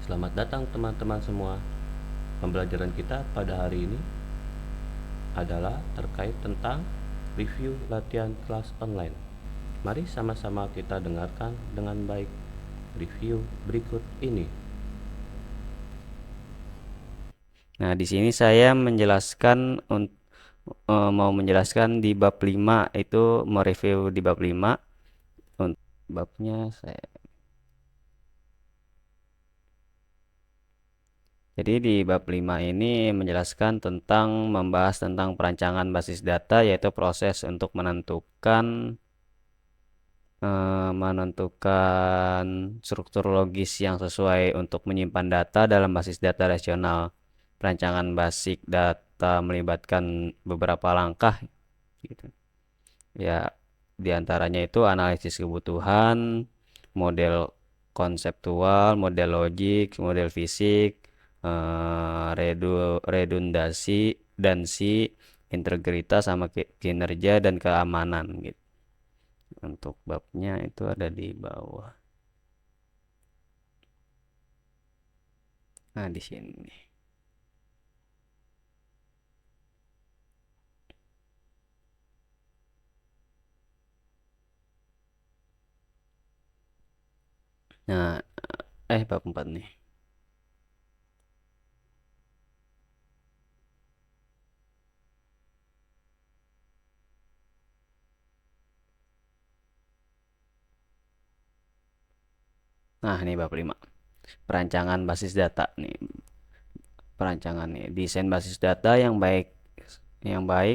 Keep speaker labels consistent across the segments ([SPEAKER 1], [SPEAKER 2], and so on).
[SPEAKER 1] Selamat datang teman-teman semua. Pembelajaran kita pada hari ini adalah terkait tentang review latihan kelas online. Mari sama-sama kita dengarkan dengan baik review berikut ini.
[SPEAKER 2] Nah, di sini saya mau menjelaskan di bab 5 itu mereview di bab 5 untuk babnya saya. Jadi di bab 5 ini membahas tentang perancangan basis data, yaitu proses untuk menentukan struktur logis yang sesuai untuk menyimpan data dalam basis data rasional. Perancangan basic data melibatkan beberapa langkah gitu. Ya, diantaranya itu analisis kebutuhan, model konseptual, model logik, model fisik, redundasi, dansi, integritas sama kinerja dan keamanan gitu. Untuk babnya itu ada di bawah. Nah, di sini. Nah, bab 4 nih. Nah, ini bab 5. Perancangan basis data nih. Perancangan nih, desain basis data yang baik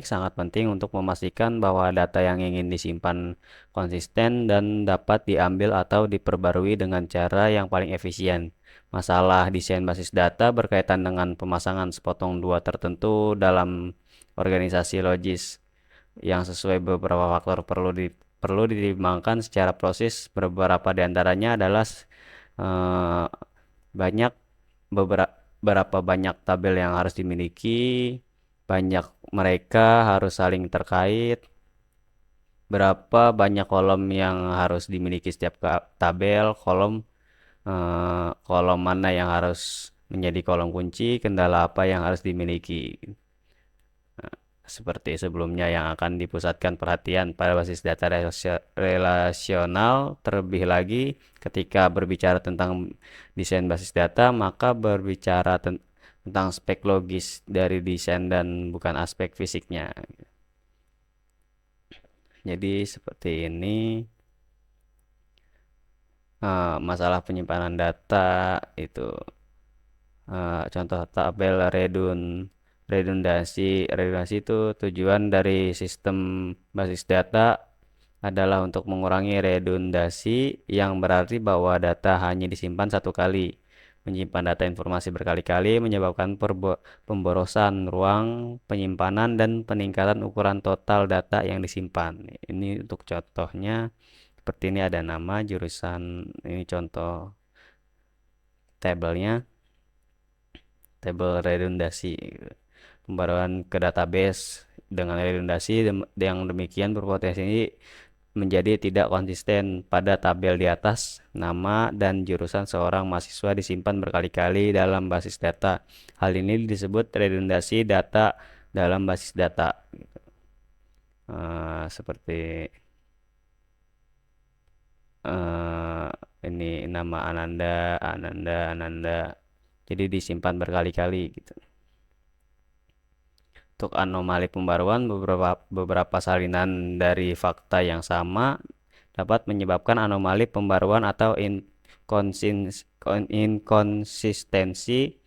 [SPEAKER 2] sangat penting untuk memastikan bahwa data yang ingin disimpan konsisten dan dapat diambil atau diperbarui dengan cara yang paling efisien. Masalah desain basis data berkaitan dengan pemasangan sepotong dua tertentu dalam organisasi logis yang sesuai beberapa faktor perlu ditimbangkan secara proses. Beberapa di antaranya adalah eh, banyak berapa banyak tabel yang harus dimiliki, banyak mereka harus saling terkait, berapa banyak kolom yang harus dimiliki setiap tabel, kolom mana yang harus menjadi kolom kunci, kendala apa yang harus dimiliki. Seperti sebelumnya yang akan dipusatkan perhatian pada basis data relasional. Terlebih lagi ketika berbicara tentang desain basis data, maka berbicara tentang aspek logis dari desain dan bukan aspek fisiknya. Jadi seperti ini. Masalah penyimpanan data itu, contoh tabel redundasi itu tujuan dari sistem basis data adalah untuk mengurangi redundasi, yang berarti bahwa data hanya disimpan satu kali. Menyimpan data informasi berkali-kali menyebabkan pemborosan ruang penyimpanan dan peningkatan ukuran total data yang disimpan. Ini untuk contohnya seperti ini, ada nama, jurusan, ini contoh tabelnya, tabel redundasi. Pembaruan ke database dengan redundasi yang demikian berpotensi menjadi tidak konsisten. Pada tabel di atas, nama dan jurusan seorang mahasiswa disimpan berkali-kali dalam basis data. Hal ini disebut redundasi data dalam basis data. Seperti eh, ini nama Ananda. Jadi disimpan berkali-kali gitu. Untuk anomali pembaruan, beberapa salinan dari fakta yang sama dapat menyebabkan anomali pembaruan atau inkonsistensi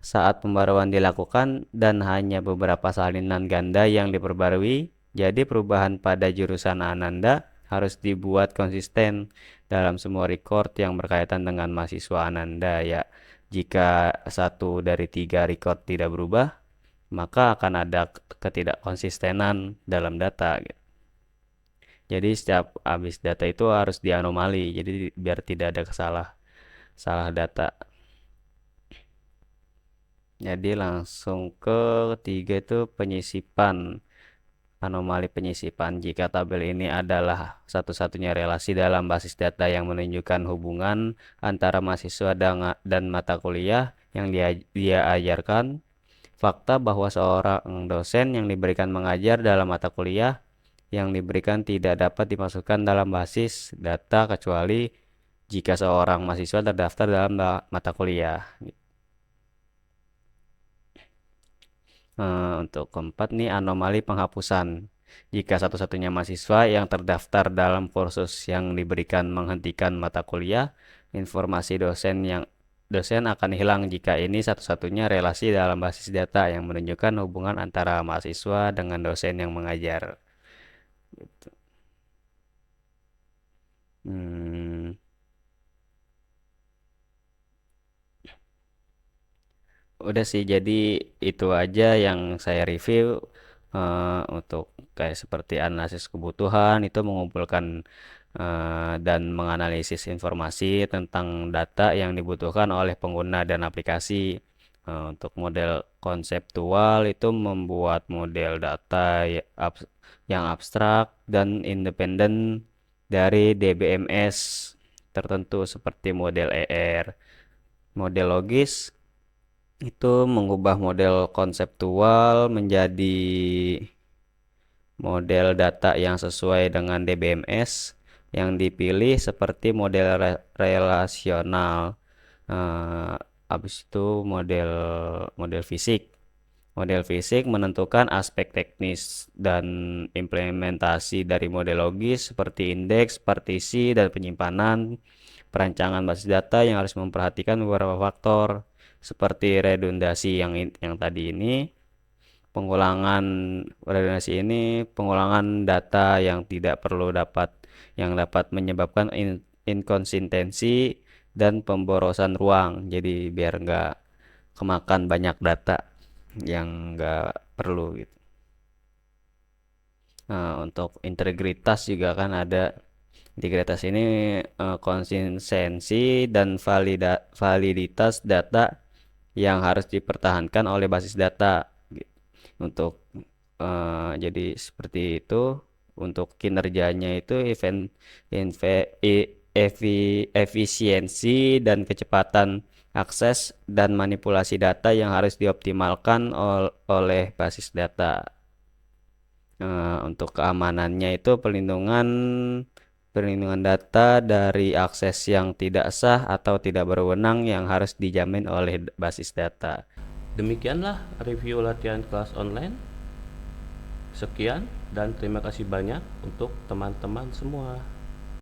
[SPEAKER 2] saat pembaruan dilakukan, dan hanya beberapa salinan ganda yang diperbarui. Jadi perubahan pada jurusan Ananda harus dibuat konsisten dalam semua record yang berkaitan dengan mahasiswa Ananda ya. Jika satu dari tiga record tidak berubah, maka akan ada ketidakkonsistenan dalam data gitu. Jadi setiap habis data itu harus dianomali, jadi biar tidak ada salah data. Jadi langsung ke ketiga itu penyisipan. anomali penyisipan. Jika tabel ini adalah satu-satunya relasi dalam basis data yang menunjukkan hubungan antara mahasiswa dan mata kuliah yang dia ajarkan, fakta bahwa seorang dosen yang diberikan mengajar dalam mata kuliah yang diberikan tidak dapat dimasukkan dalam basis data kecuali jika seorang mahasiswa terdaftar dalam mata kuliah. Untuk keempat nih, anomali penghapusan. Jika satu-satunya mahasiswa yang terdaftar dalam kursus yang diberikan menghentikan mata kuliah, informasi dosen akan hilang jika ini satu-satunya relasi dalam basis data yang menunjukkan hubungan antara mahasiswa dengan dosen yang mengajar. Gitu. Udah sih, jadi itu aja yang saya review untuk kayak seperti analisis kebutuhan, itu mengumpulkan dan menganalisis informasi tentang data yang dibutuhkan oleh pengguna dan aplikasi. Untuk model konseptual itu membuat model data yang abstrak dan independen dari DBMS tertentu seperti model ER. Model logis itu mengubah model konseptual menjadi model data yang sesuai dengan DBMS yang dipilih seperti model relasional. Habis itu model fisik. Model fisik menentukan aspek teknis dan implementasi dari model logis seperti indeks, partisi, dan penyimpanan. Perancangan basis data yang harus memperhatikan beberapa faktor seperti redundasi yang tadi ini, pengulangan data yang tidak perlu yang dapat menyebabkan inkonsistensi dan pemborosan ruang. Jadi biar nggak kemakan banyak data yang nggak perlu gitu. Nah, untuk integritas juga kan ada. Integritas ini konsistensi dan validitas data yang harus dipertahankan oleh basis data. Untuk jadi seperti itu. Untuk kinerjanya itu efisiensi dan kecepatan akses dan manipulasi data yang harus dioptimalkan oleh basis data. Untuk keamanannya itu perlindungan data dari akses yang tidak sah atau tidak berwenang yang harus dijamin oleh basis data.
[SPEAKER 1] Demikianlah review latihan kelas online. Sekian dan terima kasih banyak untuk teman-teman semua.